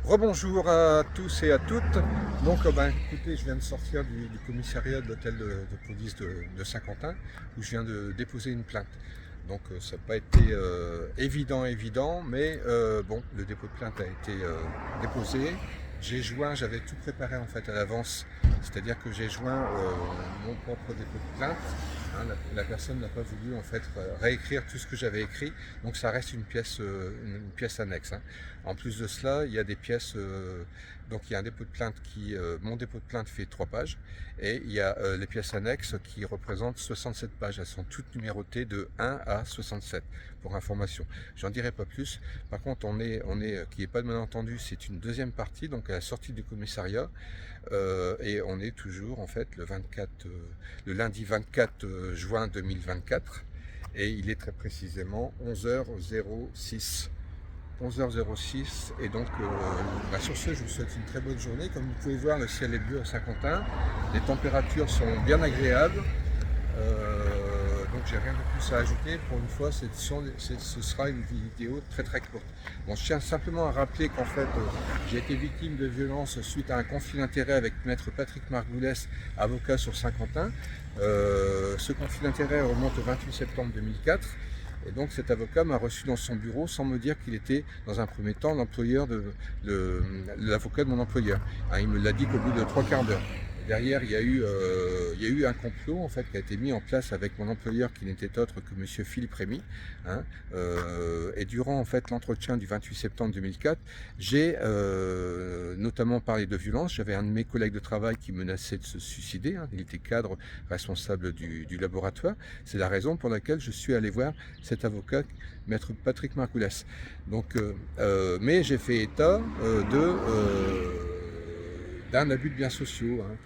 Rebonjour à tous et à toutes. Donc, écoutez, je viens de sortir du commissariat de l'hôtel de police de Saint-Quentin où je viens de déposer une plainte. Donc, ça n'a pas été évident, mais bon, le dépôt de plainte a été déposé. J'avais tout préparé en fait à l'avance, c'est-à-dire que j'ai joint mon propre dépôt de plainte. Hein, la personne n'a pas voulu en fait réécrire tout ce que j'avais écrit, donc ça reste une pièce annexe. Hein. En plus de cela, il y a des pièces, donc il y a un dépôt de plainte mon dépôt de plainte fait 3 pages, et il y a les pièces annexes qui représentent 67 pages. Elles sont toutes numérotées de 1 à 67 pour information. J'en dirai pas plus. Par contre, qu'il n'y ait pas de malentendu, c'est une deuxième partie, donc à la sortie du commissariat, et on est toujours en fait le lundi 24 juin 2024, et il est très précisément 11h06. 11h06, et donc sur ce, je vous souhaite une très bonne journée. Comme vous pouvez voir, le ciel est bleu à Saint-Quentin, les températures sont bien agréables, donc j'ai rien de plus à ajouter. Pour une fois, ce sera une vidéo très courte. Bon, je tiens simplement à rappeler qu'en fait, j'ai été victime de violences suite à un conflit d'intérêts avec maître Patrick Margoulès, avocat sur Saint-Quentin. Ce conflit d'intérêts remonte au 28 septembre 2004. Et donc cet avocat m'a reçu dans son bureau sans me dire qu'il était dans un premier temps l'avocat de mon employeur. Hein, il me l'a dit qu'au bout de 3/4 d'heure. Derrière, il y a eu un complot en fait qui a été mis en place avec mon employeur qui n'était autre que monsieur Philippe Rémy. Hein, et durant en fait l'entretien du 28 septembre 2004, j'ai notamment parlé de violence. J'avais un de mes collègues de travail qui menaçait de se suicider. Hein, il était cadre responsable du laboratoire. C'est la raison pour laquelle je suis allé voir cet avocat, maître Patrick Margoulès. Donc, mais j'ai fait état d'un abus de biens sociaux, hein,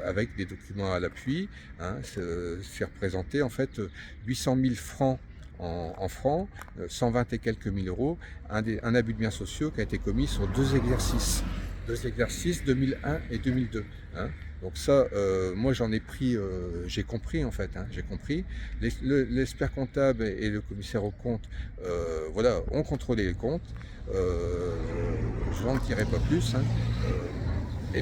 avec des documents à l'appui. Hein, c'est représenté en fait 800 000 francs en francs, 120 et quelques mille euros, un abus de biens sociaux qui a été commis sur deux exercices 2001 et 2002. Hein. Donc ça, moi j'en ai pris, j'ai compris en fait, hein, j'ai compris. L'expert comptable et le commissaire aux comptes, voilà, ont contrôlé les comptes. Je n'en dirai pas plus. Hein.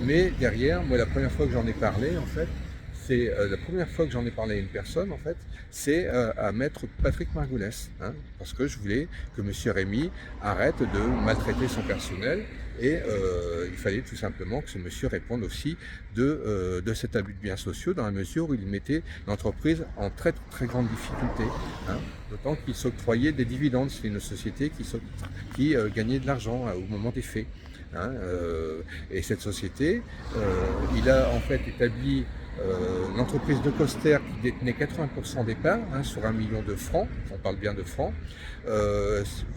Mais derrière, moi la première fois que j'en ai parlé, en fait, c'est la première fois que j'en ai parlé à une personne, en fait, c'est à maître Patrick Margoulès, hein, parce que je voulais que monsieur Rémy arrête de maltraiter son personnel, et il fallait tout simplement que ce monsieur réponde aussi de cet abus de biens sociaux, dans la mesure où il mettait l'entreprise en très grande difficulté, hein, d'autant qu'il s'octroyait des dividendes. C'est une société qui gagnait de l'argent au moment des faits. Hein, et cette société, il a en fait établi l'entreprise de Coster qui détenait 80% des parts, hein, sur 1 million de francs, on parle bien de francs,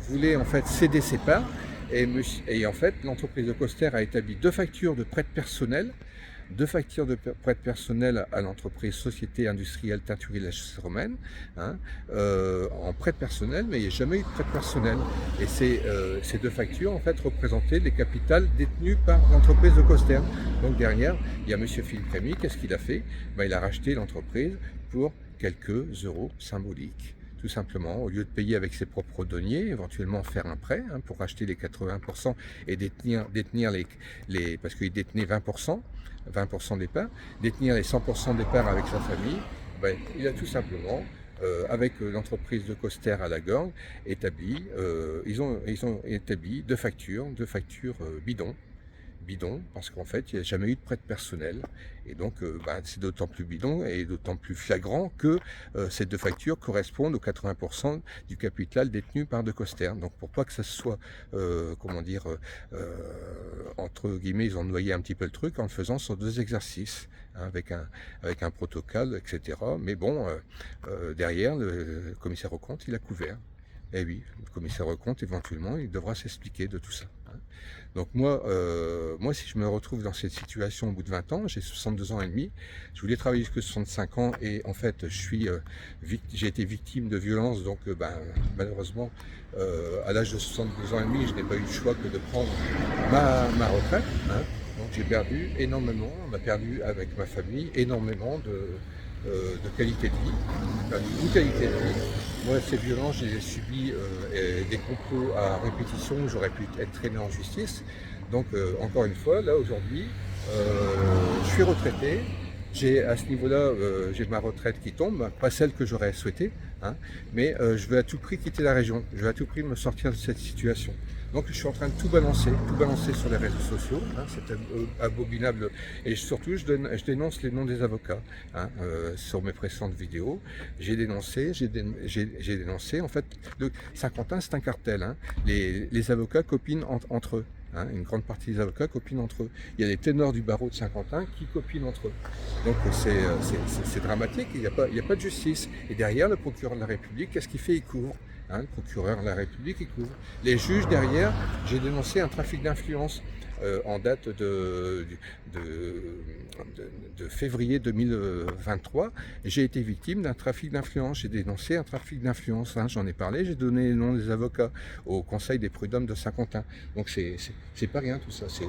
voulait en fait céder ses parts, et en fait l'entreprise de Coster a établi deux factures de prêt personnel à l'entreprise Société Industrielle Teinturerie La Chaussée-Romaine, hein, en prêt personnel, mais il n'y a jamais eu de prêt personnel. Et ces deux factures en fait représentaient les capitales détenues par l'entreprise de Coster. Donc derrière, il y a monsieur Philippe Rémy. Qu'est-ce qu'il a fait? Il a racheté l'entreprise pour quelques euros symboliques. Tout simplement, au lieu de payer avec ses propres deniers, éventuellement faire un prêt, hein, pour racheter les 80% et détenir parce qu'il détenait 20% des parts, détenir les 100% des parts avec sa famille. Il a tout simplement, avec l'entreprise de Coster à la gorge, ils ont établi deux factures bidon, parce qu'en fait il n'y a jamais eu de prêt personnel, et donc c'est d'autant plus bidon et d'autant plus flagrant que ces deux factures correspondent aux 80% du capital détenu par De Coster. Donc pour pas que ça soit entre guillemets, ils ont noyé un petit peu le truc en le faisant sur deux exercices, hein, avec un protocole, etc. Mais bon, derrière le commissaire aux comptes, il a couvert. Eh oui, le commissaire aux comptes, éventuellement, il devra s'expliquer de tout ça. Hein. Donc moi, si je me retrouve dans cette situation au bout de 20 ans, j'ai 62 ans et demi, je voulais travailler jusqu'à 65 ans, et en fait, j'ai été victime de violences, donc malheureusement, à l'âge de 62 ans et demi, je n'ai pas eu le choix que de prendre ma retraite. Hein. Donc j'ai perdu énormément, on a perdu avec ma famille énormément de qualité de vie, j'ai perdu une qualité de vie. Moi, ces violences, j'ai subi et des complots à répétition où j'aurais pu être traîné en justice. Donc, encore une fois, là, aujourd'hui, je suis retraité. J'ai à ce niveau-là, j'ai ma retraite qui tombe, pas celle que j'aurais souhaitée, hein, mais je veux à tout prix quitter la région. Je veux à tout prix me sortir de cette situation. Donc je suis en train de tout balancer sur les réseaux sociaux, hein, c'est abominable. Et surtout, je dénonce les noms des avocats, hein, sur mes précédentes vidéos. J'ai dénoncé, en fait, Saint-Quentin, c'est un cartel, hein. Les avocats copinent entre eux. Hein, une grande partie des avocats copinent entre eux. Il y a les ténors du barreau de Saint-Quentin qui copinent entre eux. Donc c'est dramatique, il n'y a pas de justice. Et derrière, le procureur de la République, qu'est-ce qu'il fait? Il couvre. Hein, le procureur de la République, il couvre. Les juges derrière, j'ai dénoncé un trafic d'influence. En date de février 2023, j'ai été victime d'un trafic d'influence. J'ai dénoncé un trafic d'influence, hein, j'en ai parlé, j'ai donné les noms des avocats au Conseil des prud'hommes de Saint-Quentin. Donc c'est pas rien tout ça, c'est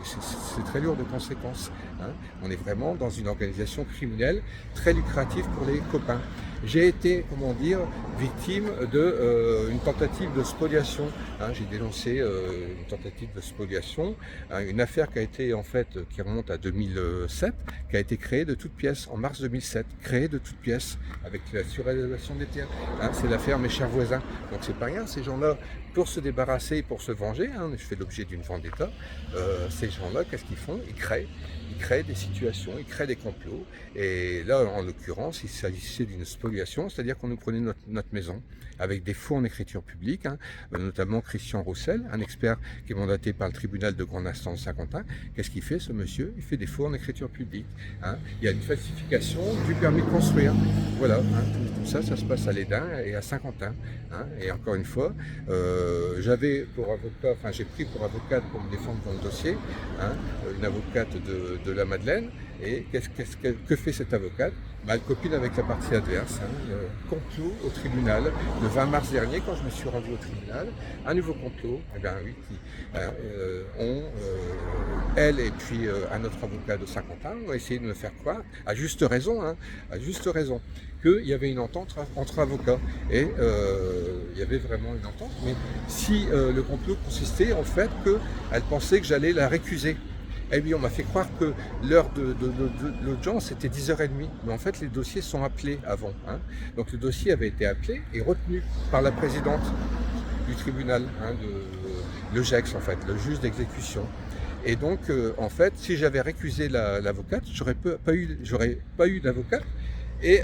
très lourd de conséquences. Hein. On est vraiment dans une organisation criminelle très lucrative pour les copains. J'ai été, comment dire, victime d'une tentative de spoliation. Hein, j'ai dénoncé une tentative de spoliation, hein, une affaire qui a été en fait, qui remonte à 2007, qui a été créée de toutes pièces en mars 2007, créée de toutes pièces avec la surélévation des terres. Hein, c'est l'affaire Mes chers voisins. Donc c'est pas rien, ces gens-là, pour se débarrasser, pour se venger, hein, je fais l'objet d'une vendetta, ces gens-là, qu'est-ce qu'ils font? Ils créent des situations, ils créent des complots. Et là, en l'occurrence, il s'agissait d'une spoliation, c'est-à-dire qu'on nous prenait notre maison avec des faux en écriture publique, hein, notamment Christian Roussel, un expert qui est mandaté par le tribunal de grande instance de Saint-Quentin. Qu'est-ce qu'il fait, ce monsieur? Il fait des faux en écriture publique. Hein. Il y a une falsification du permis de construire. Voilà, hein, tout ça, ça se passe à l'Édin et à Saint-Quentin. Hein. Et encore une fois, j'ai pris pour avocate pour me défendre dans le dossier, hein, une avocate de la Madeleine. Et que fait cette avocate? Elle copine avec la partie adverse. Hein, complot au tribunal. Le 20 mars dernier, quand je me suis rendu au tribunal, un nouveau complot, elle et puis un autre avocat de Saint-Quentin ont essayé de me faire croire, à juste raison, qu'il y avait une entente entre avocats. Et il y avait vraiment une entente. Mais si le complot consistait en fait qu'elle pensait que j'allais la récuser. Eh bien, on m'a fait croire que l'heure de l'audience était 10h30. Mais en fait, les dossiers sont appelés avant. Hein. Donc le dossier avait été appelé et retenu par la présidente du tribunal, hein, le GEX, en fait, le juge d'exécution. Et donc, en fait, si j'avais récusé l'avocate, j'aurais pas eu d'avocate. Et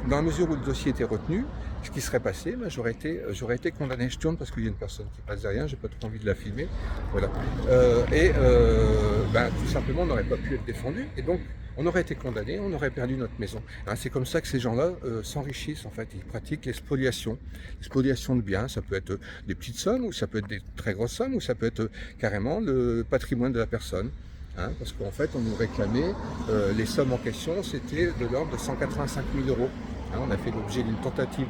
dans la mesure où le dossier était retenu, ce qui serait passé, j'aurais été condamné. Je tourne parce qu'il y a une personne qui passe derrière, j'ai pas trop envie de la filmer. Voilà. Tout simplement, on n'aurait pas pu être défendu. Et donc, on aurait été condamné, on aurait perdu notre maison. Hein, c'est comme ça que ces gens-là s'enrichissent, en fait. Ils pratiquent les spoliations. Les spoliations de biens, ça peut être des petites sommes, ou ça peut être des très grosses sommes, ou ça peut être carrément le patrimoine de la personne. Hein, parce qu'en fait, on nous réclamait, les sommes en question, c'était de l'ordre de 185 000 euros. Hein, on a fait l'objet d'une tentative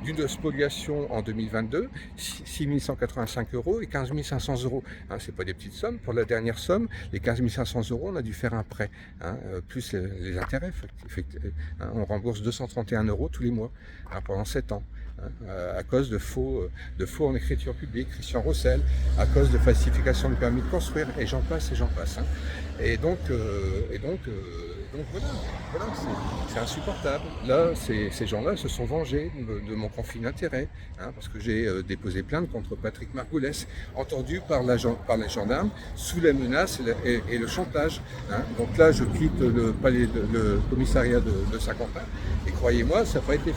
d'une spoliation en 2022, 6 185 euros et 15 500 euros. Hein, c'est pas des petites sommes. Pour la dernière somme, les 15 500 euros, on a dû faire un prêt, hein, plus les intérêts. Hein, on rembourse 231 euros tous les mois, hein, pendant 7 ans. À cause de faux en écriture publique, Christian Roussel, à cause de falsification de permis de construire, et j'en passe. Hein. Et donc voilà, c'est insupportable. Là, ces gens-là se sont vengés de mon conflit d'intérêts, hein, parce que j'ai déposé plainte contre Patrick Margoulès, entendu par les gendarmes, sous la menace et le chantage. Hein. Donc là, je quitte le commissariat de Saint-Quentin, et croyez-moi, ça n'a pas été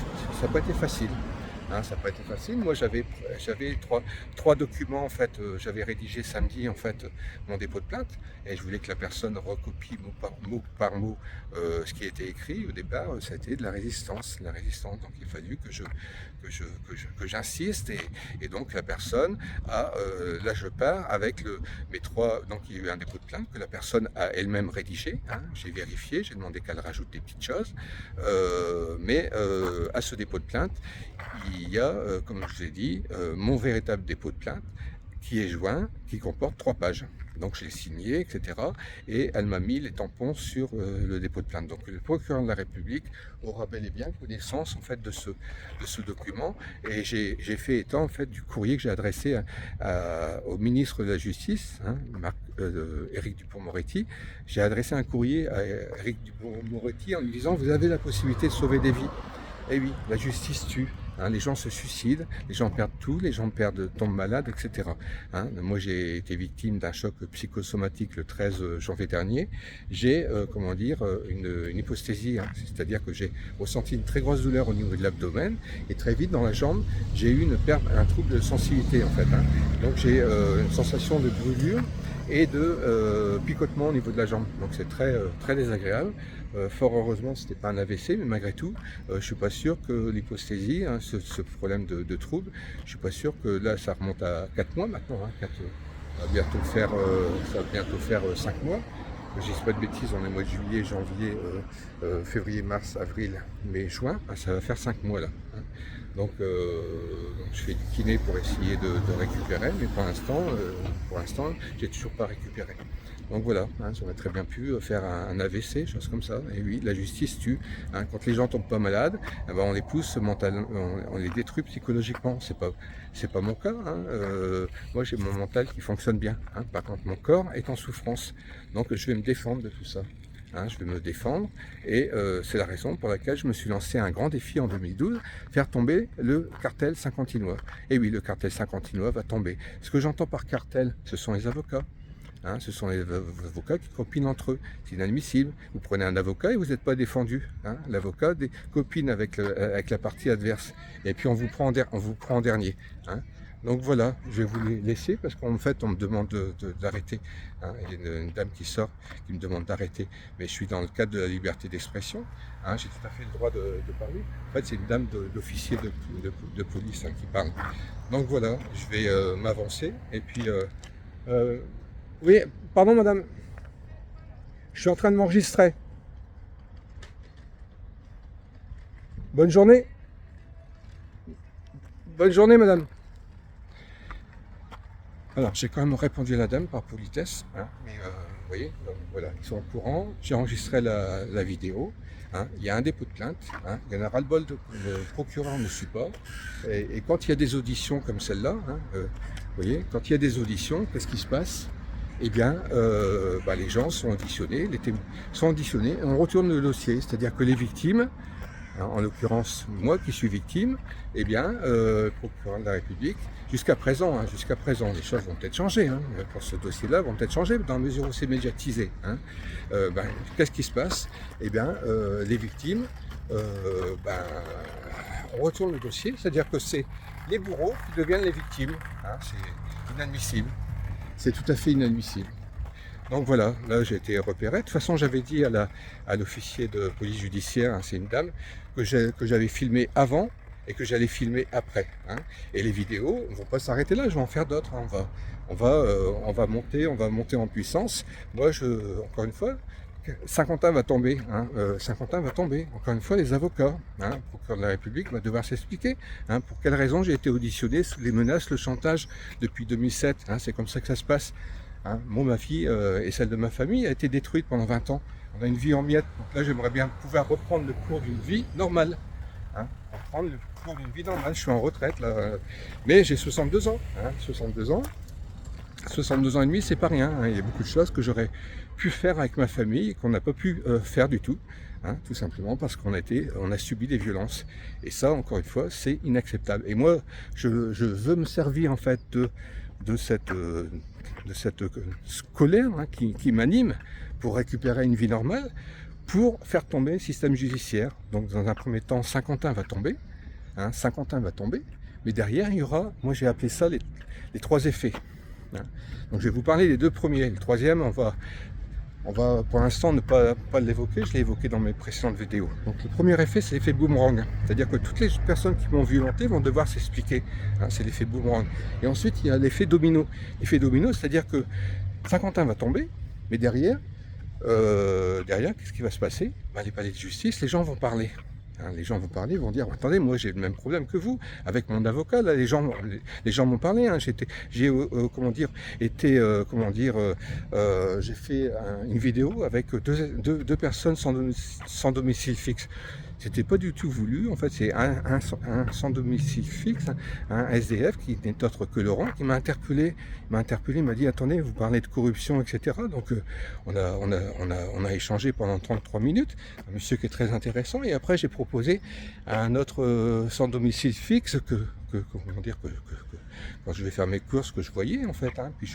facile. Hein, ça n'a pas été facile. Moi, j'avais trois documents, en fait. J'avais rédigé samedi, en fait, mon dépôt de plainte, et je voulais que la personne recopie mot par mot ce qui était écrit. Au départ, ça a été de la résistance. Donc, il a fallu que j'insiste, et donc la personne là, je pars avec mes trois. Donc, il y a eu un dépôt de plainte que la personne a elle-même rédigé. Hein, j'ai vérifié, j'ai demandé qu'elle rajoute des petites choses, mais à ce dépôt de plainte, il y a, comme je vous ai dit, mon véritable dépôt de plainte qui est joint, qui comporte 3 pages. Donc je l'ai signé, etc. Et elle m'a mis les tampons sur le dépôt de plainte. Donc le procureur de la République aura bel et bien connaissance en fait de ce document. Et j'ai fait état en fait du courrier que j'ai adressé au ministre de la Justice, hein, Éric Dupond-Moretti. J'ai adressé un courrier à Éric Dupond-Moretti en lui disant: vous avez la possibilité de sauver des vies. Eh oui, la justice tue. Hein, les gens se suicident, les gens perdent tout, les gens tombent malades, etc. Hein, moi, j'ai été victime d'un choc psychosomatique le 13 janvier dernier. J'ai, une hyposthésie, hein, c'est-à-dire que j'ai ressenti une très grosse douleur au niveau de l'abdomen et très vite dans la jambe, j'ai eu un trouble de sensibilité en fait. Hein. Donc j'ai une sensation de brûlure et de picotement au niveau de la jambe. Donc c'est très désagréable. Fort heureusement, ce n'était pas un AVC, mais malgré tout, je ne suis pas sûr que l'hyposthésie, hein, ce problème de trouble, je ne suis pas sûr que là, ça remonte à 4 mois maintenant. Hein, ça va bientôt faire 5 mois. Je ne dis pas de bêtises, on est mois de juillet, janvier, février, mars, avril, mai, juin, hein, ça va faire 5 mois là. Hein. Donc je fais du kiné pour essayer de récupérer, mais pour l'instant, j'ai toujours pas récupéré. Donc voilà, hein, j'aurais très bien pu faire un AVC, chose comme ça. Et oui, la justice tue. Hein. Quand les gens tombent pas malades, eh ben on les pousse mentalement, on les détruit psychologiquement. C'est pas mon cas. Hein. Moi, j'ai mon mental qui fonctionne bien. Hein. Par contre, mon corps est en souffrance. Donc, je vais me défendre de tout ça. Hein, je vais me défendre et c'est la raison pour laquelle je me suis lancé un grand défi en 2012, faire tomber le cartel Saint-Quentinois. Et oui, le cartel Saint-Quentinois va tomber. Ce que j'entends par cartel, ce sont les avocats. Hein, ce sont les avocats qui copinent entre eux. C'est inadmissible. Vous prenez un avocat et vous n'êtes pas défendu. Hein. L'avocat copine avec la partie adverse. Et puis on vous prend en dernier. Hein. Donc voilà, je vais vous les laisser parce qu'en fait on me demande d'arrêter. Hein. Il y a une dame qui sort, qui me demande d'arrêter. Mais je suis dans le cadre de la liberté d'expression. Hein. J'ai tout à fait le droit de parler. En fait c'est une dame d'officier de police, hein, qui parle. Donc voilà, je vais m'avancer. Et puis... oui, pardon madame. Je suis en train de m'enregistrer. Bonne journée. Bonne journée madame. Alors, j'ai quand même répondu à la dame par politesse, hein, mais vous voyez, donc, voilà, ils sont au courant, j'ai enregistré la vidéo, hein, il y a un dépôt de plainte, hein, il y en a ras-le-bol, le procureur ne suit pas, et quand il y a des auditions comme celle-là, hein, vous voyez, quand il y a des auditions, qu'est-ce qui se passe? Eh bien, les gens sont auditionnés, les témoins sont auditionnés, et on retourne le dossier, c'est-à-dire que les victimes, en l'occurrence moi qui suis victime, eh bien, procureur de la République, jusqu'à présent, les choses vont peut-être changer, hein, pour ce dossier-là, vont peut-être changer dans la mesure où c'est médiatisé. Hein. Qu'est-ce qui se passe? Eh bien, les victimes, on retourne le dossier, c'est-à-dire que c'est les bourreaux qui deviennent les victimes. Hein, c'est inadmissible, c'est tout à fait inadmissible. Donc voilà, là j'ai été repéré. De toute façon, j'avais dit à l'officier de police judiciaire, hein, c'est une dame, que j'avais filmé avant et que j'allais filmer après. Hein. Et les vidéos ne vont pas s'arrêter là, je vais en faire d'autres. Hein. On va monter en puissance. Moi, encore une fois, Saint-Quentin va tomber. Hein. Saint-Quentin va tomber. Encore une fois, les avocats. Hein. Le procureur de la République va devoir s'expliquer. Hein, pour quelle raison j'ai été auditionné sous les menaces, le chantage depuis 2007. Hein. C'est comme ça que ça se passe. Hein, moi, ma fille et celle de ma famille a été détruite pendant 20 ans. On a une vie en miettes. Donc là, j'aimerais bien pouvoir reprendre le cours d'une vie normale. Hein, reprendre le cours d'une vie normale. Je suis en retraite, là. Mais j'ai 62 ans. Hein, 62 ans. 62 ans et demi, c'est pas rien. Hein. Il y a beaucoup de choses que j'aurais pu faire avec ma famille et qu'on n'a pas pu faire du tout. Hein, tout simplement parce qu'on a subi des violences. Et ça, encore une fois, c'est inacceptable. Et moi, je veux me servir, en fait, de cette colère, hein, qui m'anime pour récupérer une vie normale, pour faire tomber le système judiciaire. Donc dans un premier temps, Saint-Quentin va tomber, hein, Saint-Quentin va tomber, mais derrière il y aura, moi j'ai appelé ça les 3 effets. Hein. Donc je vais vous parler des 2 premiers. Le troisième, on va pour l'instant ne pas l'évoquer, je l'ai évoqué dans mes précédentes vidéos. Donc le premier effet, c'est l'effet boomerang. C'est-à-dire que toutes les personnes qui m'ont violenté vont devoir s'expliquer. Hein, c'est l'effet boomerang. Et ensuite, il y a l'effet domino. L'effet domino, c'est-à-dire que Saint-Quentin va tomber, mais derrière, qu'est-ce qui va se passer? Les palais de justice, les gens vont parler. Les gens vont parler, vont dire, attendez, moi j'ai le même problème que vous, avec mon avocat, là, les gens m'ont parlé, hein, j'ai comment dire, été, j'ai fait une vidéo avec deux personnes sans domicile fixe. C'était pas du tout voulu, en fait, c'est un sans domicile fixe, un SDF qui n'est autre que Laurent, qui m'a interpellé, il m'a dit, attendez, vous parlez de corruption, etc. Donc on a échangé pendant 33 minutes, un monsieur qui est très intéressant, et après j'ai proposé à un autre sans domicile fixe comment dire, que quand je vais faire mes courses, que je voyais, en fait, hein, puis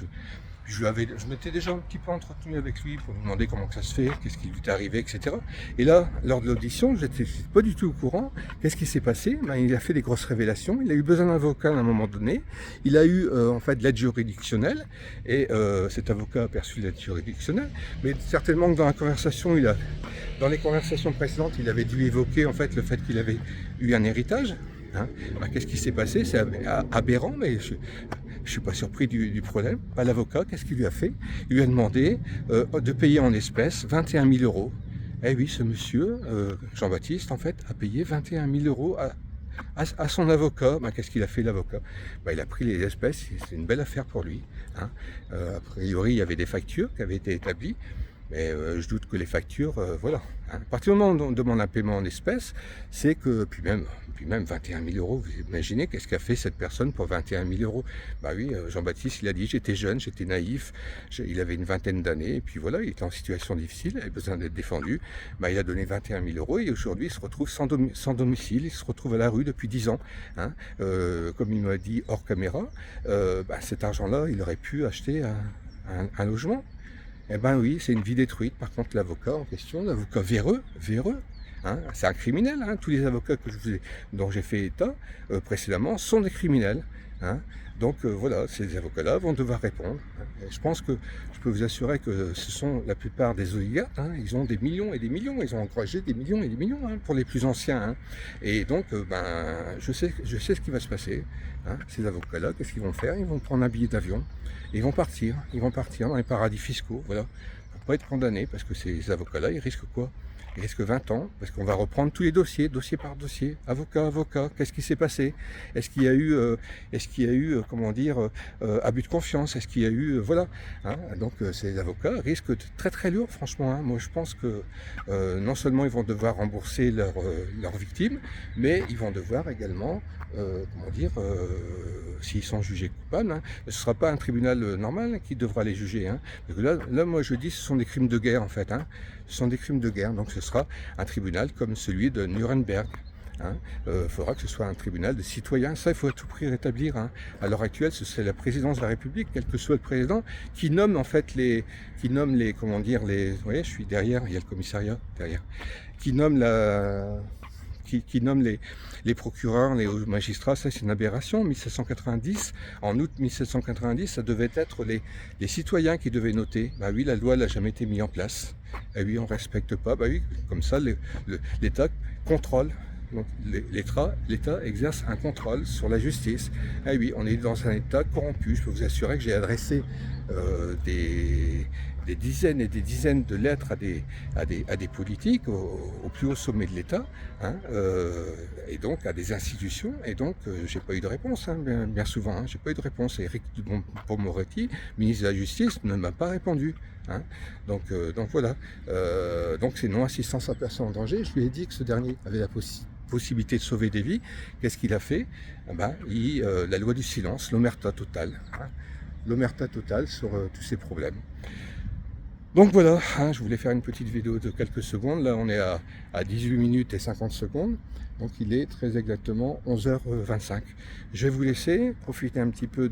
je m'étais déjà un petit peu entretenu avec lui pour lui demander comment ça se fait, qu'est-ce qui lui est arrivé, etc. Et là, lors de l'audition, je n'étais pas du tout au courant. Qu'est-ce qui s'est passé? Il a fait des grosses révélations. Il a eu besoin d'un avocat à un moment donné. Il a eu en fait de l'aide juridictionnelle. Et cet avocat a perçu l'aide juridictionnelle. Mais certainement que dans les conversations précédentes, il avait dû évoquer en fait le fait qu'il avait eu un héritage. Hein. Qu'est-ce qui s'est passé? C'est aberrant, mais je ne suis pas surpris du problème. L'avocat, qu'est-ce qu'il lui a fait? Il lui a demandé de payer en espèces 21 000 euros. Eh oui, ce monsieur, Jean-Baptiste, en fait, a payé 21 000 euros à son avocat. Qu'est-ce qu'il a fait, l'avocat? Il a pris les espèces, c'est une belle affaire pour lui. Hein. A priori, il y avait des factures qui avaient été établies. Mais je doute que les factures, voilà. À partir du moment où on demande un paiement en espèces, c'est que, puis même 21 000 euros, vous imaginez qu'est-ce qu'a fait cette personne pour 21 000 euros? Oui, Jean-Baptiste, il a dit, j'étais jeune, j'étais naïf, il avait une vingtaine d'années, et puis voilà, il était en situation difficile, il avait besoin d'être défendu. Il a donné 21 000 euros, et aujourd'hui, il se retrouve sans domicile, il se retrouve à la rue depuis 10 ans. Hein. Comme il m'a dit hors caméra, cet argent-là, il aurait pu acheter un logement. Oui, c'est une vie détruite. Par contre, l'avocat en question, l'avocat véreux, hein, c'est un criminel. Hein. Tous les avocats dont j'ai fait état précédemment sont des criminels. Hein. Donc voilà, ces avocats-là vont devoir répondre. Hein. Et je pense que je peux vous assurer que ce sont la plupart des oligarques. Hein. Ils ont des millions et des millions. Ils ont engrangé des millions et des millions hein, pour les plus anciens. Hein. Et donc, je sais ce qui va se passer. Hein. Ces avocats-là, qu'est-ce qu'ils vont faire? Ils vont prendre un billet d'avion. Ils vont partir dans les paradis fiscaux, voilà, pour pas être condamnés, parce que ces avocats-là, ils risquent quoi? Ils risquent 20 ans, parce qu'on va reprendre tous les dossier par dossier, avocat, qu'est-ce qui s'est passé? Est-ce qu'il y a eu, comment dire, abus de confiance? Est-ce qu'il y a eu, voilà, hein. Donc ces avocats risquent très très lourd, franchement, hein. Moi je pense que non seulement ils vont devoir rembourser leurs victimes, mais ils vont devoir également, comment dire, s'ils sont jugés coupables, hein, ce ne sera pas un tribunal normal qui devra les juger. Hein. Parce que là, moi je dis, ce sont des crimes de guerre en fait. Hein. Ce sont des crimes de guerre, donc ce sera un tribunal comme celui de Nuremberg. Hein. Faudra que ce soit un tribunal de citoyens. Ça, il faut à tout prix rétablir. Hein. À l'heure actuelle, c'est la présidence de la République, quel que soit le président, qui nomme en fait comment dire, vous voyez, je suis derrière, il y a le commissariat derrière, qui nomme les procureurs, les magistrats. Ça c'est une aberration. 1790, en août 1790, ça devait être les citoyens qui devaient noter. Oui, la loi n'a jamais été mise en place. Oui, on ne respecte pas. Oui, comme ça, l'État contrôle. Donc l'État exerce un contrôle sur la justice. Oui, on est dans un État corrompu. Je peux vous assurer que j'ai adressé des dizaines et des dizaines de lettres à des politiques au plus haut sommet de l'État, hein, et donc à des institutions, et donc j'ai pas eu de réponse, hein, bien souvent, hein, j'ai pas eu de réponse. Éric Dupond-Moretti, ministre de la Justice, ne m'a pas répondu. Hein. Donc voilà, donc c'est non-assistance à personne en danger. Je lui ai dit que ce dernier avait la possibilité de sauver des vies. Qu'est-ce qu'il a fait? La loi du silence, l'omerta totale. Hein. L'omerta totale sur tous ces problèmes. Donc voilà, hein, je voulais faire une petite vidéo de quelques secondes. Là, on est à 18 minutes et 50 secondes. Donc il est très exactement 11h25. Je vais vous laisser profiter un petit peu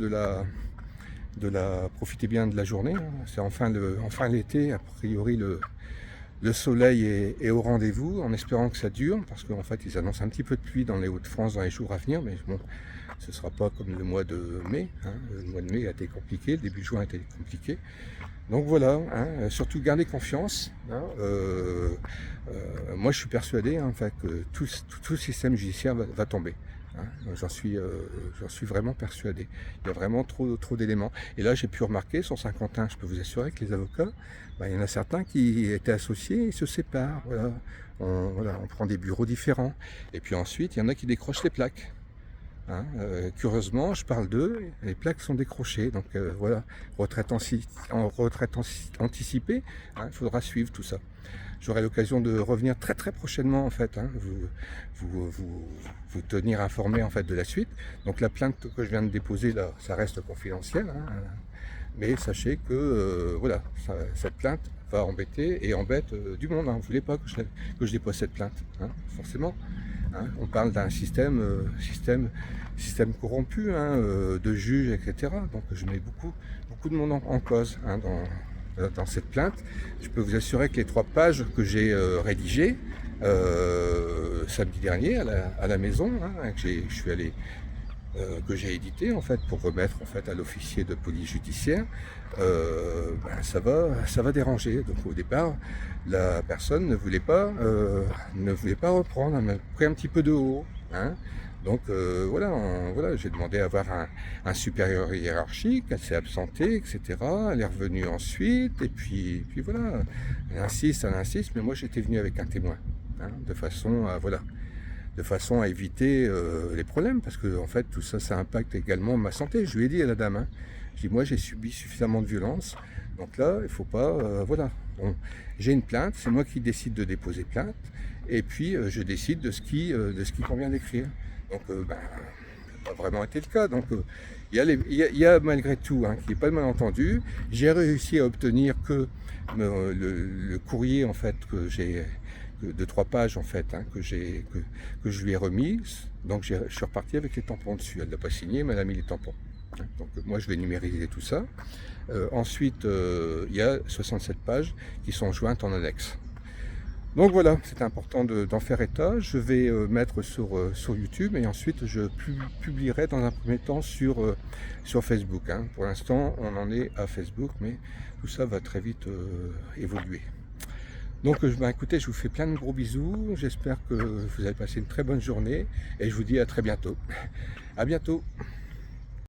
profitez bien de la journée. Hein. C'est enfin l'été. A priori, le soleil est au rendez-vous, en espérant que ça dure, parce qu'en fait, ils annoncent un petit peu de pluie dans les Hauts-de-France dans les jours à venir, mais bon, ce ne sera pas comme le mois de mai. Hein. Le mois de mai a été compliqué, le début de juin a été compliqué. Donc voilà, hein, surtout gardez confiance. Hein, moi, je suis persuadé, hein, en fait, que tout le système judiciaire va tomber. Hein. J'en suis vraiment persuadé. Il y a vraiment trop d'éléments. Et là, j'ai pu remarquer sur Saint-Quentin, je peux vous assurer que les avocats, il y en a certains qui étaient associés et se séparent. Voilà, on prend des bureaux différents. Et puis ensuite, il y en a qui décrochent les plaques. Hein, curieusement, je parle d'eux, les plaques sont décrochées, donc voilà, retraite anticipée, hein, il faudra suivre tout ça. J'aurai l'occasion de revenir très prochainement en fait, hein, vous tenir informé en fait de la suite. Donc la plainte que je viens de déposer là, ça reste confidentiel, hein, mais sachez que voilà, cette plainte va embêter et embête du monde. Hein. Vous ne voulez pas que je dépose cette plainte, hein, forcément. Hein, on parle d'un système corrompu, hein, de juges, etc. Donc je mets beaucoup de monde en cause, hein, dans cette plainte. Je peux vous assurer que les 3 pages que j'ai rédigées samedi dernier à la maison, hein, que j'ai édité en fait pour remettre en fait à l'officier de police judiciaire, ça va déranger. Donc au départ, la personne ne voulait pas reprendre, elle m'a pris un petit peu de haut. Hein. Donc voilà, j'ai demandé à avoir un supérieur hiérarchique, elle s'est absentée, etc. Elle est revenue ensuite, et puis voilà, elle insiste, mais moi j'étais venu avec un témoin, hein, de façon à éviter les problèmes, parce que en fait tout ça, ça impacte également ma santé. Je lui ai dit à la dame, hein, je dis moi j'ai subi suffisamment de violence, donc là il faut pas, voilà. Bon, j'ai une plainte, c'est moi qui décide de déposer plainte, et puis je décide de ce qui convient d'écrire. Donc ça n'a pas vraiment été le cas. Donc il y a malgré tout, hein, qu'il n'y ait pas de malentendu. J'ai réussi à obtenir que le courrier en fait que j'ai de 3 pages en fait, hein, que je lui ai remis. Donc je suis reparti avec les tampons dessus. Elle ne l'a pas signé, mais elle a mis les tampons. Hein. Donc moi je vais numériser tout ça. Ensuite il y a 67 pages qui sont jointes en annexe. Donc voilà, c'est important d'en faire état. Je vais mettre sur YouTube, et ensuite je publierai dans un premier temps sur Facebook. Hein. Pour l'instant, on en est à Facebook, mais tout ça va très vite évoluer. Donc écoutez, je vous fais plein de gros bisous. J'espère que vous avez passé une très bonne journée, et je vous dis à très bientôt. À bientôt.